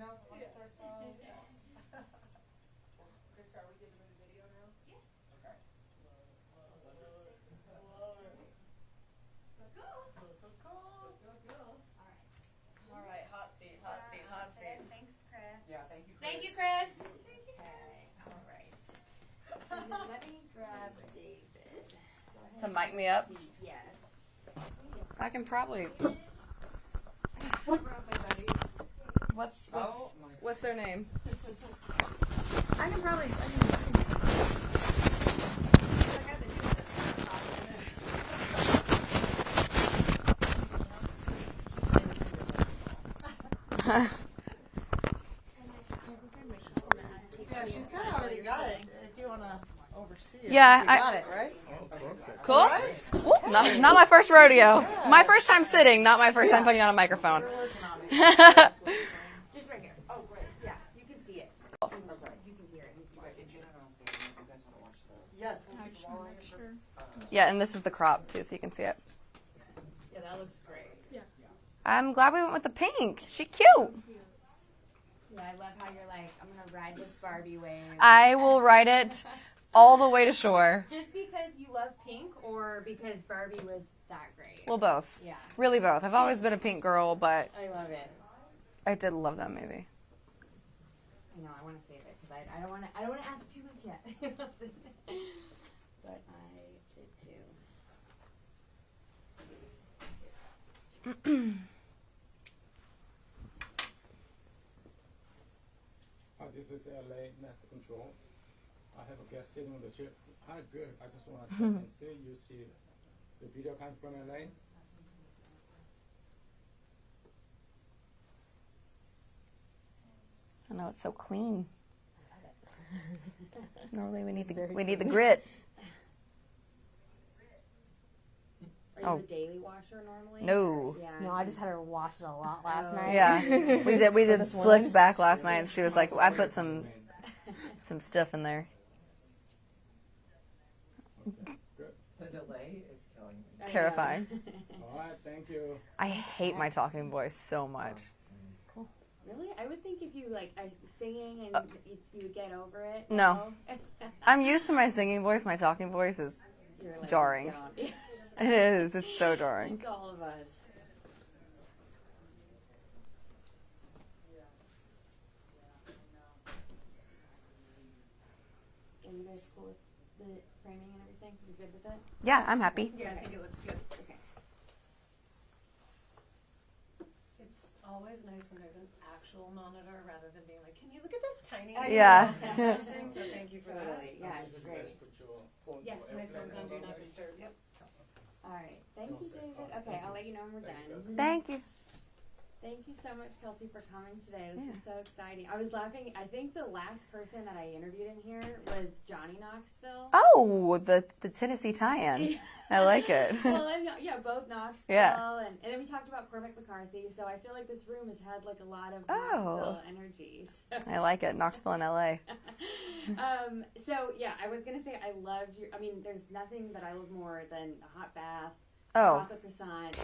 know when it starts off. Chris, are we getting the video now? Yeah. Okay. All right, hot seat, hot seat, hot seat. Thanks, Chris. Yeah, thank you, Chris. Thank you, Chris. Thank you, Okay, all right. Let me grab David. To mic me up? Yes. I can probably. What's their name? I can probably. Yeah, she kind of already got it. If you want to oversee it. Yeah, you I got it, right? Cool. Right? Ooh, not my first rodeo. My first time sitting, not my first time putting on a microphone. Just right here. Oh, great. Yeah, you can see it. Okay. You can hear it. Yes. Yeah, and this is the crop too, so you can see it. Yeah, that looks great. I'm glad we went with the pink. She cute. Yeah, I love how you're like, I'm going to ride this Barbie wave. I will ride it all the way to shore. Just because you love pink or because Barbie was that great? Well, both. Yeah. Really both. I've always been a pink girl, but I love it. I did love that movie. I know, I want to save it because I don't want to ask too much yet. But I did too. This is LA Master Control. I have a guest sitting on the chair. Hi, good. I just want to check and see. You see the video coming from LA? I know it's so clean. Normally we need the grit. Are you a daily washer normally? No. Yeah. No, I just had her wash it a lot last night. Yeah, we did this slicked one? back last night, and she was like, "I put some stuff in there." The delay is killing me. I know. Terrifying. All right, thank you. I hate my talking voice so much. Really? I would think if you like singing and you would get over it. No. I'm used to my singing voice. My talking voice is You're like, jarring. down. It is. It's so jarring. It's all of us. Are you guys cool with the framing and everything? You good with it? Yeah, I'm happy. Yeah, I think it looks good. Okay. It's always nice when there's an actual monitor rather than being like, can you look at this tiny Yeah. thing? So thank you for that. Totally. Yeah, it's You great. guys put your phone Yes, to my airplane phone's on Do mode Not already? Disturb. Yep. All right. Thank you, David. Okay, I'll let you know when we're done. Thank you. Thank you so much, Kelsey, for coming today. This Yeah. is so exciting. I was laughing. I think the last person that I interviewed in here was Johnny Knoxville. Oh, the Tennessee tie-in. I like it. Well, and, yeah, both Knoxville. Yeah. And then we talked about Cormac McCarthy. So I feel like this room has had like a lot of Oh. Knoxville energy. So. I like it. Knoxville and LA. So yeah, I was gonna say I loved your. I mean, there's nothing that I love more than a hot bath, Oh. chocolate croissant,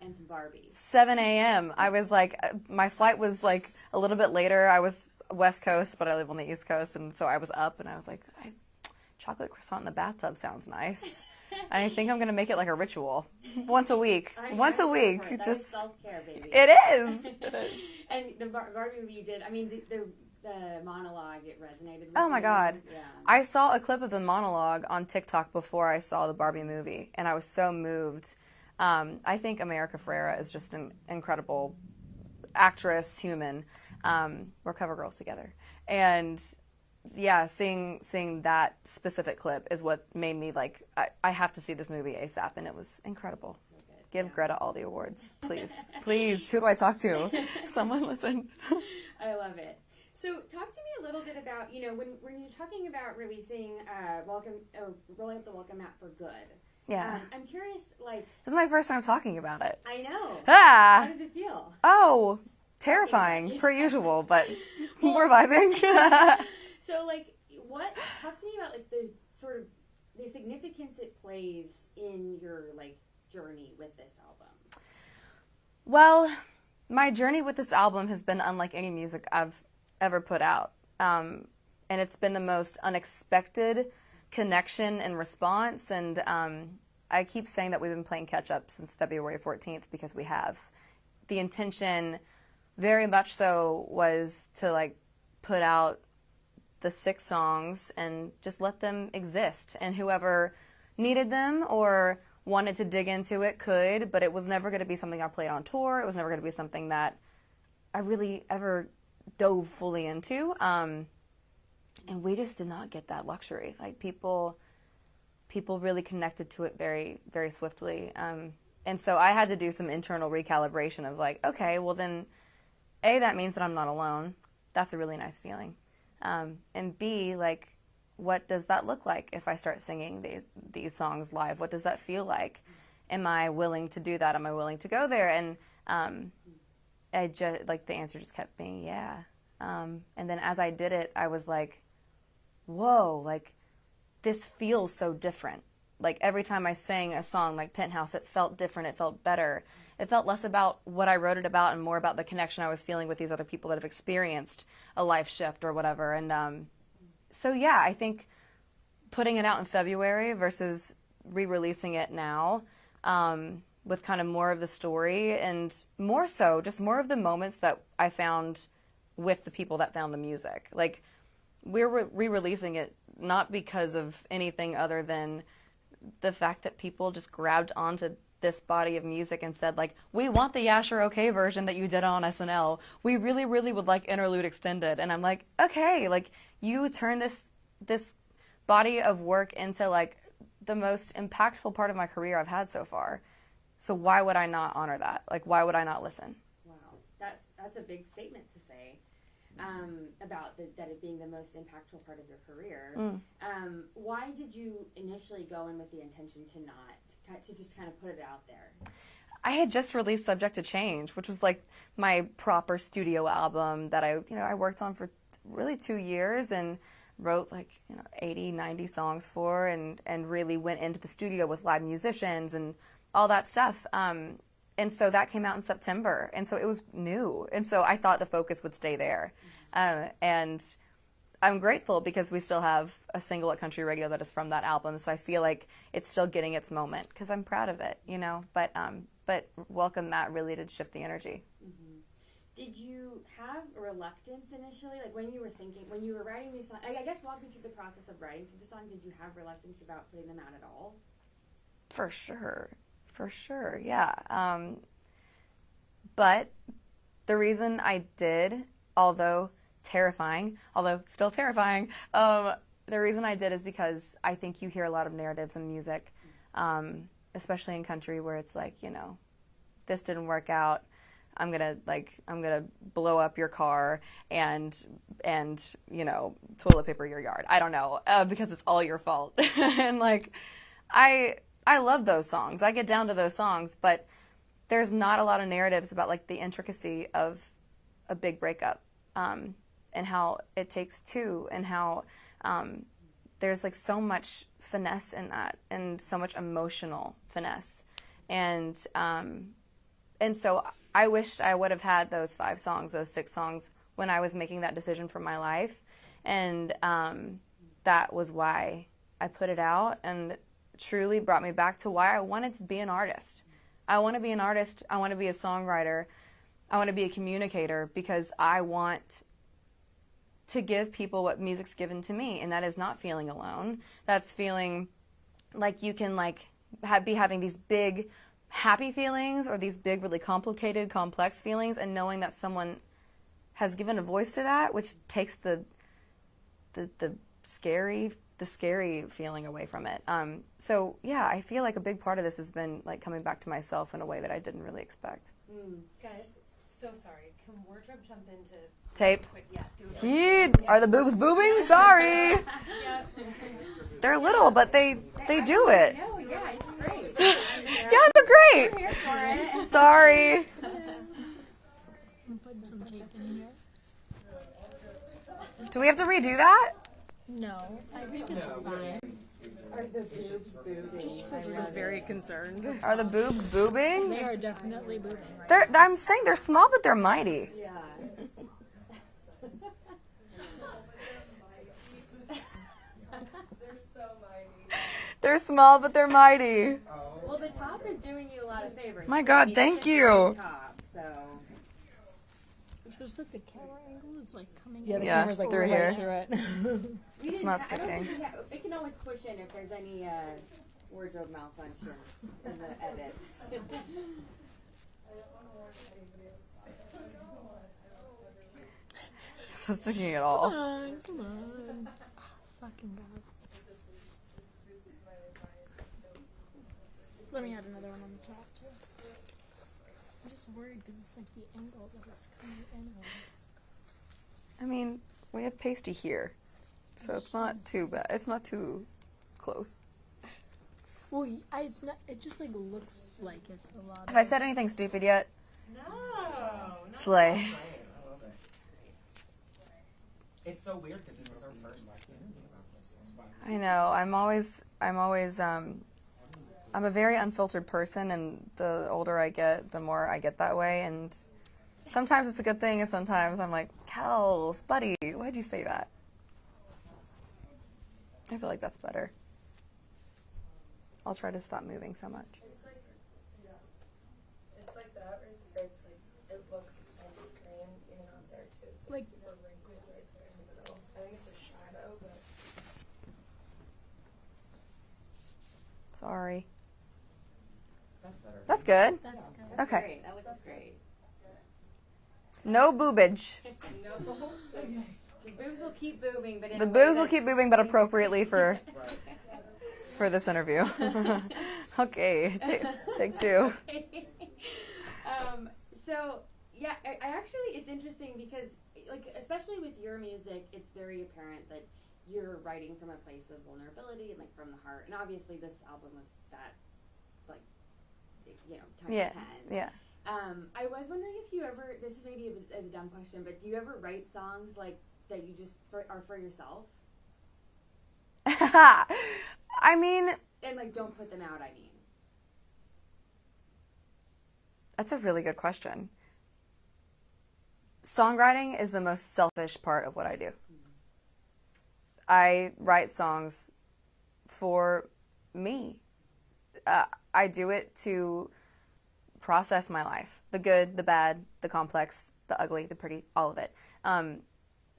and some Barbies. 7 a.m. I was like, my flight was like a little bit later. I was West Coast, but I live on the East Coast, and so I was up, and I was like, chocolate croissant in the bathtub sounds nice. I think I'm gonna make it like a ritual, once a week. Once a week, That just is self-care, baby. it is. It is. And the Barbie movie you did. I mean, the monologue, it resonated with Oh my you. God. Yeah. I saw a clip of the monologue on TikTok before I saw the Barbie movie, and I was so moved. I think America Ferrera is just an incredible actress, human. We're cover girls together. And yeah, seeing that specific clip is what made me like, I have to see this movie ASAP, and it was incredible. Give Greta all the awards, please. Please, who do I talk to? Someone listen. I love it. So talk to me a little bit about, you know, when you're talking about releasing rolling up the welcome mat for good. Yeah. I'm curious, like, This is my first time talking about it. I know. Ah! How does it feel? Oh, terrifying, per usual, but we're vibing. So, like, talk to me about, like, the sort of, the significance it plays in your, like, journey with this album. Well, my journey with this album has been unlike any music I've ever put out. And it's been the most unexpected connection and response. And I keep saying that we've been playing catch up since February 14th because we have. The intention very much so was to like put out the 6 songs and just let them exist. And whoever needed them or wanted to dig into it could, but it was never going to be something I played on tour. It was never going to be something that I really ever dove fully into. And we just did not get that luxury. Like people really connected to it very, very swiftly. And so I had to do some internal recalibration of like, okay, well then, A, that means that I'm not alone. That's a really nice feeling. And B, like, what does that look like if I start singing these songs live? What does that feel like? Am I willing to do that? Am I willing to go there? And I just, like, the answer just kept being yeah. And then as I did it, I was like, whoa, like, this feels so different. Like, every time I sang a song like Penthouse, it felt different. It felt better. It felt less about what I wrote it about and more about the connection I was feeling with these other people that have experienced a life shift or whatever. And so, yeah, I think putting it out in February versus re-releasing it now with kind of more of the story and more so just more of the moments that I found with the people that found the music. Like, we're re-releasing it not because of anything other than the fact that people just grabbed onto this body of music and said, like, we want the Yasher Okay version that you did on SNL. We really, really would like Interlude Extended. And I'm like, okay, like, you turn this body of work into, like, the most impactful part of my career I've had so far. So why would I not honor that? Like, why would I not listen? Wow, that's a big statement to say. About that it being the most impactful part of your career. Why did you initially go in with the intention to just kind of put it out there? I had just released Subject to Change, which was like my proper studio album that I worked on for really 2 years and wrote 80, 90 songs for and really went into the studio with live musicians and all that stuff. And so that came out in September, and so it was new, and so I thought the focus would stay there. And I'm grateful because we still have a single at Country Radio that is from that album, so I feel like it's still getting its moment because I'm proud of it, But Welcome Matt really did shift the energy. Mm-hmm. Did you have a reluctance initially, like when you were writing these songs? I guess walk me through the process of writing through the songs. Did you have reluctance about putting them out at all? For sure, yeah. But the reason I did, although still terrifying, the reason I did is because I think you hear a lot of narratives in music, especially in country where it's like, this didn't work out. I'm gonna blow up your car and toilet paper your yard. I don't know, because it's all your fault. And I love those songs. I get down to those songs, but there's not a lot of narratives about the intricacy of a big breakup, and how it takes two, and how there's so much finesse in that, and so much emotional finesse, and so I wished I would have had those 5 songs, those 6 songs when I was making that decision for my life, and that was why I put it out, and truly brought me back to why I wanted to be an artist. I want to be an artist. I want to be a songwriter. I want to be a communicator because I want to give people what music's given to me, and that is not feeling alone. That's feeling like you can be having these big happy feelings or these big really complicated, complex feelings, and knowing that someone has given a voice to that, which takes the scary feeling away from it. So yeah, I feel like a big part of this has been coming back to myself in a way that I didn't really expect. Guys, so sorry. Can wardrobe jump into tape? Quick, yeah, do it. Are the boobs boobing? Sorry. They're little, but they do it. No, yeah, it's great. Yeah, they're great. We're here for it. Sorry. I'm putting some tape in here. Do we have to redo that? No, I think it's fine. Are the boobs boobing? I was very concerned. Are the boobs boobing? They are definitely boobing right I'm saying they're small, but they're mighty. Yeah. They're small, but they're mighty. Well, the top is doing you a lot of favors. My God, I mean, thank it's a you. great Top, so. It's just like the camera angle is like coming Yeah, in. the Yeah, camera's like through right here. through it. We It's didn't not I don't think sticking. it can always push in if there's any wardrobe malfunctions in the edit. It's not sticking at all. Come on. Oh, fucking God. Let me add another one on the top too. I'm just worried because it's like the angle that it's coming in on. I mean, we have pasty here, so it's not too bad. It's not too close. Well, it's not. It just like looks like it's a lot. Have I said anything stupid yet? No. Slay. I love it. It's so weird because this is our first interview about this. I know. I'm a very unfiltered person, and the older I get, the more I get that way. And sometimes it's a good thing, and sometimes I'm like, Kels, buddy, why'd you say that? I feel like that's better. I'll try to stop moving so much. It's like, yeah. It's like that right there. It's like, it looks on the screen, even out there too. It's like super wrinkled right there in the middle. I think it's a shadow, but. Sorry. That's better. That's good. That's good. That's Okay. great. That looks great. No boobage. The boobs will keep boobing, but in The a way boobs will that's- keep boobing, but appropriately for Right. for this interview. Okay, take two. So yeah, I actually, it's interesting because, like, especially with your music, it's very apparent that you're writing from a place of vulnerability and like from the heart. And obviously, this album was that, like, you know, times Yeah, 10. yeah. I was wondering if you ever, this is maybe a dumb question, but do you ever write songs like that you just are for yourself I mean, and like don't put them out? I mean, that's a really good question. Songwriting is the most selfish part of what I do. I write songs for me. I do it to process my life. The good, the bad, the complex, the ugly, the pretty, all of it.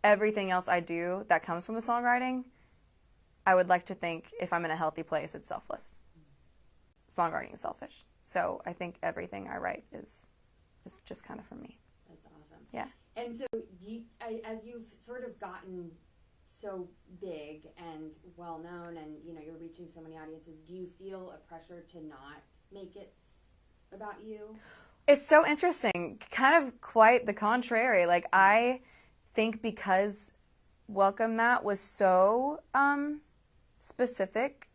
Everything else I do that comes from the songwriting, I would like to think if I'm in a healthy place, it's selfless. Songwriting is selfish. So I think everything I write is just kind of for me. that's awesome. Yeah. And so, as you've sort of gotten so big and well known, and you know you're reaching so many audiences, do you feel a pressure to not make it about you? It's so interesting. Kind of quite the contrary. Like, I think because Welcome Mat was so specific,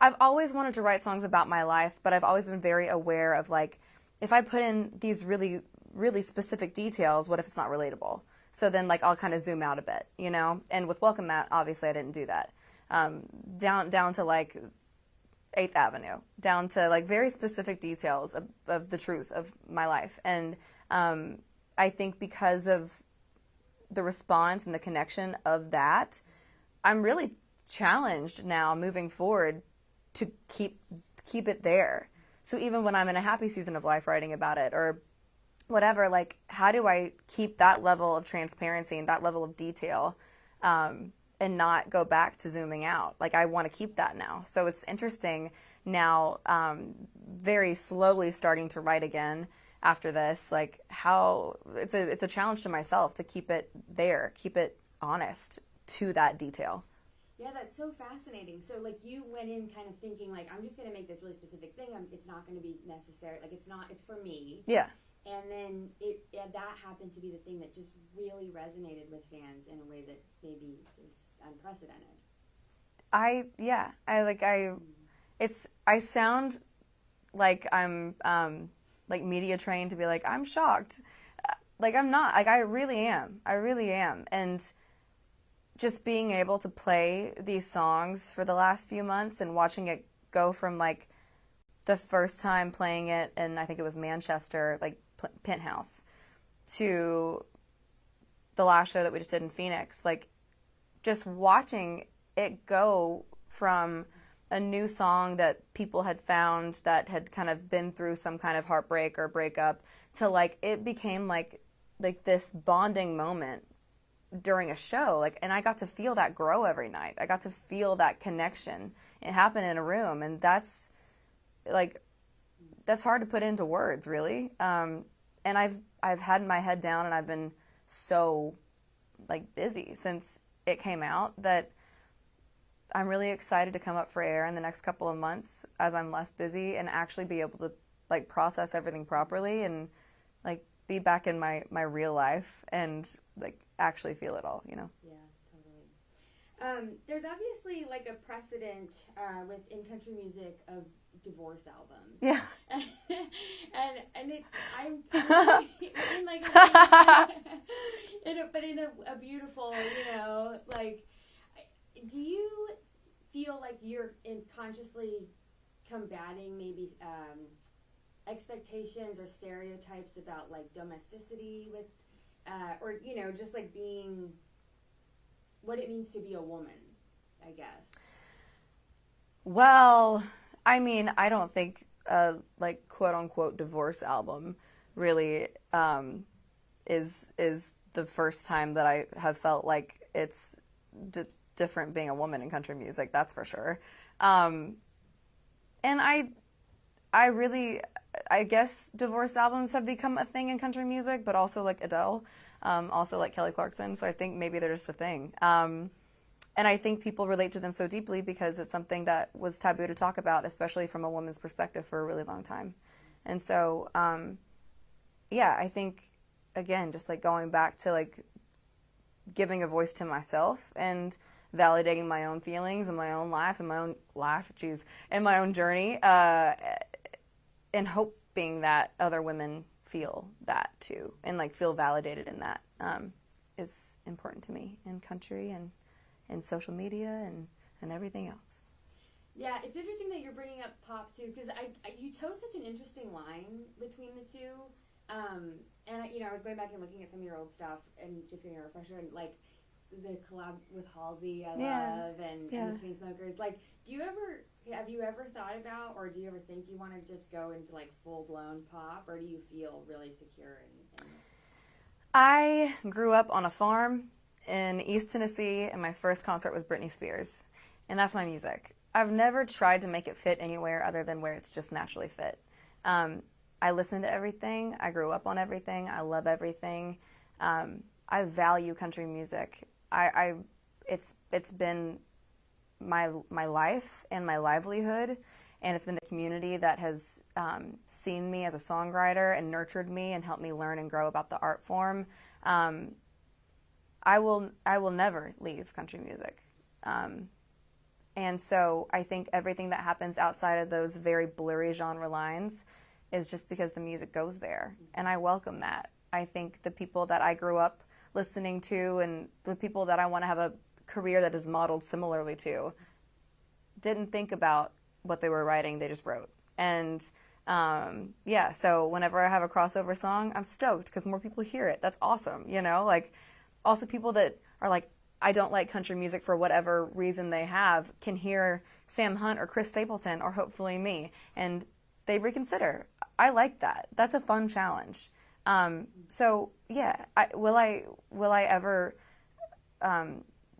I've always wanted to write songs about my life, but I've always been very aware of, like, if I put in these really, really specific details, what if it's not relatable? So then, like, I'll kind of zoom out a bit, you know? And with Welcome Mat, obviously I didn't do that. Down to, like, 8th Avenue, down to, like, very specific details of the truth of my life. And I think because of the response and the connection of that, I'm really challenged now moving forward to keep it there. So even when I'm in a happy season of life writing about it or whatever, like, how do I keep that level of transparency and that level of detail and not go back to zooming out? Like, I want to keep that now. So it's interesting now, very slowly starting to write again after this, like, how it's a challenge to myself to keep it there, keep it honest to that detail. Yeah, that's so fascinating. So, like, you went in kind of thinking, like, I'm just going to make this really specific thing. It's not going to be necessary. Like, it's for me. Yeah. And then that happened to be the thing that just really resonated with fans in a way that maybe is unprecedented. I sound like I'm like media trained to be like, I'm shocked. Like, I'm not. Like, I really am. And just being able to play these songs for the last few months and watching it go from like the first time playing it, and I think it was Manchester, like Penthouse, to the last show that we just did in Phoenix, like just watching it go from a new song that people had found that had kind of been through some kind of heartbreak or breakup to like it became like this bonding moment during a show, like, and I got to feel that grow every night. I got to feel that connection. It happened in a room, and that's hard to put into words, really. And I've had my head down, and I've been so like busy since it came out that I'm really excited to come up for air in the next couple of months as I'm less busy and actually be able to like process everything properly and like be back in my real life and like actually feel it all, you know? Yeah, totally. There's obviously like a precedent in country music of divorce albums. Yeah. and it's I'm in like in a beautiful, you know, like, do you feel like you're consciously combating maybe expectations or stereotypes about like domesticity with or, you know, just like being what it means to be a woman, I guess? Well, I mean, I don't think like quote unquote divorce album really is the first time that I have felt like it's different being a woman in country music. That's for sure. And I really, I guess divorce albums have become a thing in country music, but also like Adele, also like Kelly Clarkson. So I think maybe they're just a thing. And I think people relate to them so deeply because it's something that was taboo to talk about, especially from a woman's perspective for a really long time. And so, yeah, I think, again, just like going back to like giving a voice to myself and validating my own feelings and my own life and and my own journey, and hoping that other women feel that too and like feel validated in that, is important to me in country and in social media and everything else. Yeah, it's interesting that you're bringing up pop too, because you chose such an interesting line between the two. And I was going back and looking at some of your old stuff and just getting a refresher, and like the collab with Halsey, I love, and the Chainsmokers. Like, have you ever thought about, or do you ever think you want to just go into like full blown pop, or do you feel really secure in I grew up on a farm in East Tennessee, and my first concert was Britney Spears, and that's my music. I've never tried to make it fit anywhere other than where it's just naturally fit. I listen to everything. I grew up on everything. I love everything. I value country music. It's been my life and my livelihood, and it's been the community that has seen me as a songwriter and nurtured me and helped me learn and grow about the art form. I will never leave country music. And so I think everything that happens outside of those very blurry genre lines is just because the music goes there, and I welcome that. I think the people that I grew up listening to and the people that I want to have a career that is modeled similarly to didn't think about what they were writing, they just wrote. And so whenever I have a crossover song, I'm stoked because more people hear it. That's awesome, you know? Like, also people that are like, I don't like country music for whatever reason they have, can hear Sam Hunt or Chris Stapleton or hopefully me, and they reconsider. I like that. That's a fun challenge. So yeah, will I ever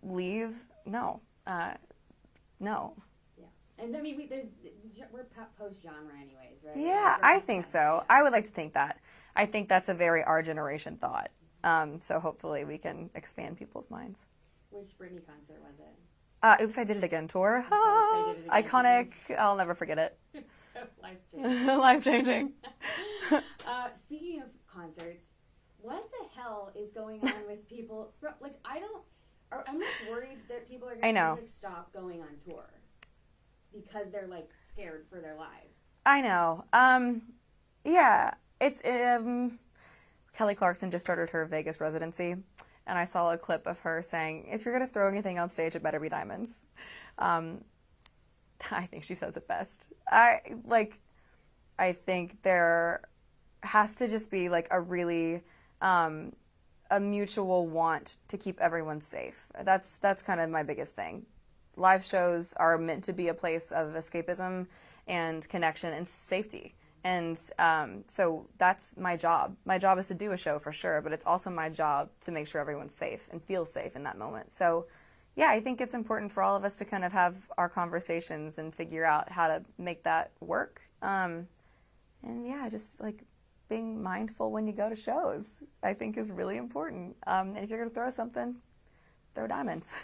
leave? No, no. Yeah, and I mean we're post genre anyways, right? Yeah, I think so. I would like to think that. I think that's a very our generation thought. So hopefully we can expand people's minds. Which Britney concert was it? Oops, I Did It Again tour. I Did It Again. Iconic. I'll never forget it. So life-changing. Life-changing. Speaking of concerts, what the hell is going on with people? Like, I'm just worried that people are going to stop going on tour because they're like scared for their lives. I know. Yeah, it's Kelly Clarkson just started her Vegas residency. and I saw a clip of her saying, if you're going to throw anything on stage, it better be diamonds. I think she says it best. I think there has to just be like a really a mutual want to keep everyone safe. That's kind of my biggest thing. Live shows are meant to be a place of escapism and connection and safety. And so that's my job. My job is to do a show for sure, but it's also my job to make sure everyone's safe and feels safe in that moment. So yeah, I think it's important for all of us to kind of have our conversations and figure out how to make that work. And yeah, just like being mindful when you go to shows, I think is really important. And if you're going to throw something, throw diamonds.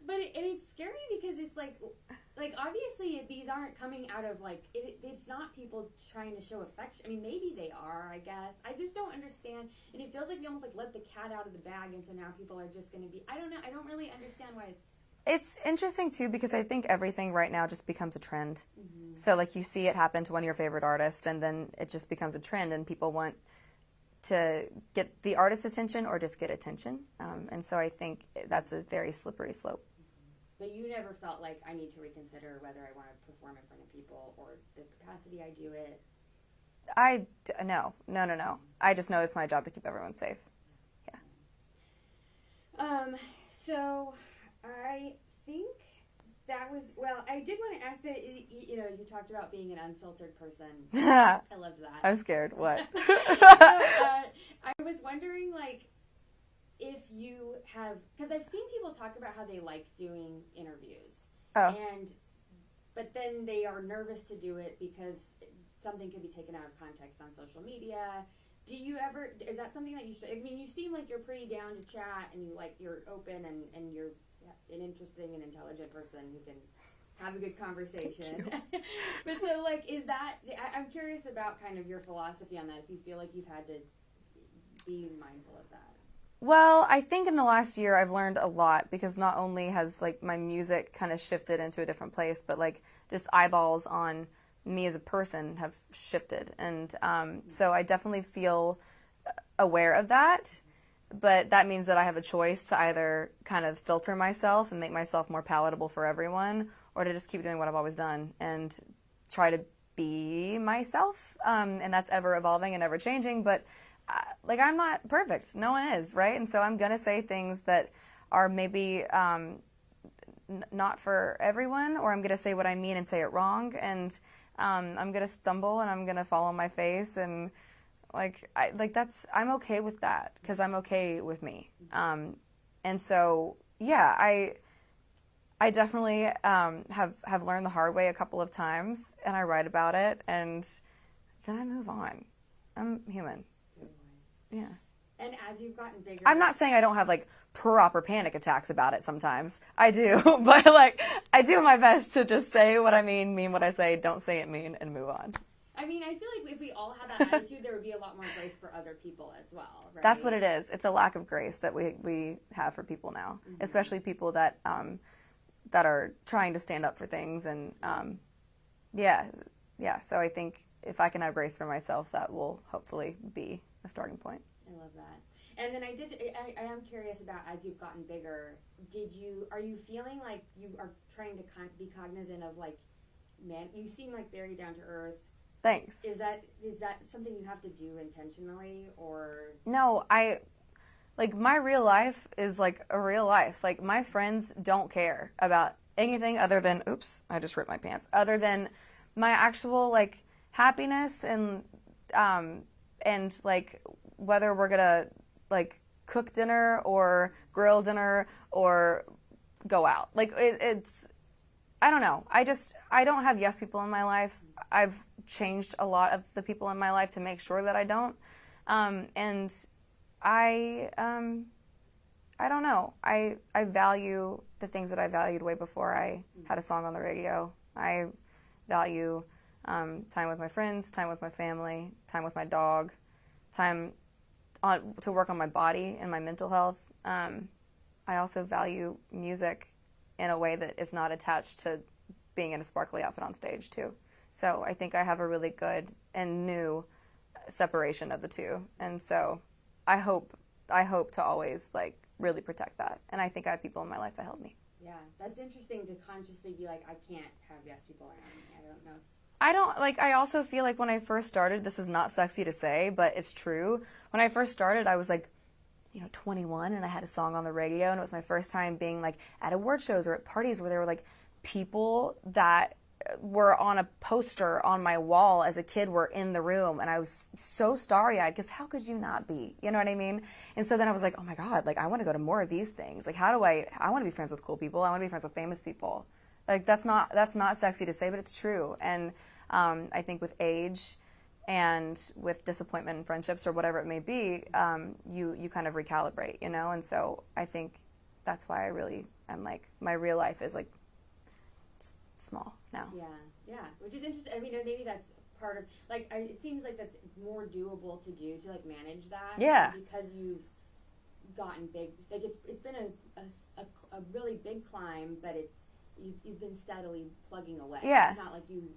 But it's scary because it's like obviously these aren't coming out of like, it's not people trying to show affection. I mean, maybe they are, I guess. I just don't understand. And it feels like you almost like let the cat out of the bag. And so now people are just going to be, I don't know. I don't really understand why It's interesting too, because I think everything right now just becomes a trend. Mm-hmm. So like you see it happen to one of your favorite artists and then it just becomes a trend and people want to get the artist's attention or just get attention. And so I think that's a very slippery slope. But you never felt like I need to reconsider whether I want to perform in front of people or the capacity I do it? No. I just know it's my job to keep everyone safe. Yeah. So I think that was, well, I did want to ask that, you know, you talked about being an unfiltered person. I loved that. I'm scared. What? So, I was wondering, like, if you have, because I've seen people talk about how they like doing interviews. Oh. But then they are nervous to do it because something could be taken out of context on social media. Do you ever, is that something that you should, I mean, you seem like you're pretty down to chat and you're open and you're an interesting and intelligent person who can have a good conversation. But so, like, is that, I'm curious about kind of your philosophy on that, if you feel like you've had to be mindful of that. Well, I think in the last year I've learned a lot because not only has like my music kind of shifted into a different place, but like just eyeballs on me as a person have shifted. And so I definitely feel aware of that. But that means that I have a choice to either kind of filter myself and make myself more palatable for everyone, or to just keep doing what I've always done and try to be myself. And that's ever evolving and ever changing. But like, I'm not perfect. No one is, right? And so I'm going to say things that are maybe not for everyone, or I'm going to say what I mean and say it wrong. And I'm going to stumble and I'm going to fall on my face. And I'm okay with that because I'm okay with me. And so, yeah, I definitely have learned the hard way a couple of times, and I write about it, and then I move on. I'm human. Yeah. And as you've gotten bigger, I'm not saying I don't have like proper panic attacks about it sometimes. I do, but like I do my best to just say what I mean what I say, don't say it mean, and move on. I mean, I feel like if we all had that attitude, there would be a lot more grace for other people as well, right? That's what it is. It's a lack of grace that we have for people now, mm-hmm. especially people that are trying to stand up for things. And yeah. So I think if I can have grace for myself, that will hopefully be a starting point. I love that. And then I am curious about, as you've gotten bigger, are you feeling like you are trying to be cognizant of, like, man, you seem like very down to earth. Thanks. Is that something you have to do intentionally, or? No, my real life is like a real life. Like, my friends don't care about anything other than, oops, I just ripped my pants, other than my actual, like, happiness and like whether we're gonna like cook dinner or grill dinner or go out. Like it's I don't know. I don't have yes people in my life. I've changed a lot of the people in my life to make sure that I don't. And I don't know. I value the things that I valued way before I had a song on the radio. I value time with my friends, time with my family, time with my dog, time to work on my body and my mental health. I also value music in a way that is not attached to being in a sparkly outfit on stage too. So I think I have a really good and new separation of the two. And so I hope I hope to always like really protect that. And I think I have people in my life that help me. Yeah, that's interesting to consciously be like, I can't have yes people around me. I don't know. I also feel like when I first started, this is not sexy to say, but it's true. When I first started, I was like, 21, and I had a song on the radio, and it was my first time being like at award shows or at parties where there were like people that were on a poster on my wall as a kid were in the room, and I was so starry-eyed because how could you not be? You know what I mean? And so then I was like, oh my God, like I want to go to more of these things. Like I want to be friends with cool people. I want to be friends with famous people. Like that's not sexy to say, but it's true. And I think with age and with disappointment in friendships or whatever it may be, you kind of recalibrate, And so I think that's why I'm like, my real life is like small now. Yeah, which is interesting. I mean, maybe that's part of, like, it seems like that's more doable to do, to like manage that. Yeah. Because you've gotten big. Like it's been a really big climb, but you've been steadily plugging away. Yeah. It's not like you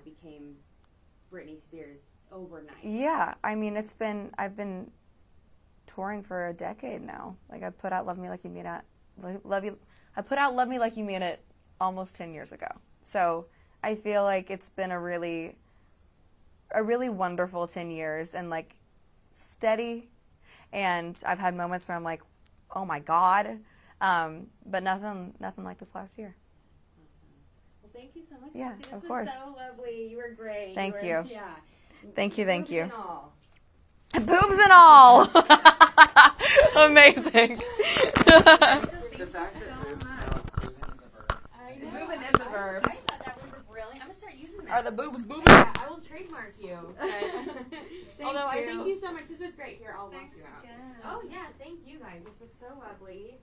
became Britney Spears overnight. Yeah, I mean, I've been touring for a decade now. Like I put out Love Me Like You Mean It almost 10 years ago. So I feel like it's been a really wonderful 10 years and like steady. And I've had moments where I'm like, oh my God. But nothing like this last year. Awesome. Well, thank you so much. Yeah, Kelsea. of This course. was so lovely. You were great. Thank you. Yeah. Thank you. Boobs and all. Boobs and all. Amazing. The fact that boobs sound moving is a verb. I know. Moving is a verb. I thought that was brilliant. I'm gonna start using that. Are the boobs boobing? Yeah, I will trademark you. Although I thank you so much. This was great. Here, I'll walk Thanks you out. again. Oh yeah, thank you guys. This was so lovely.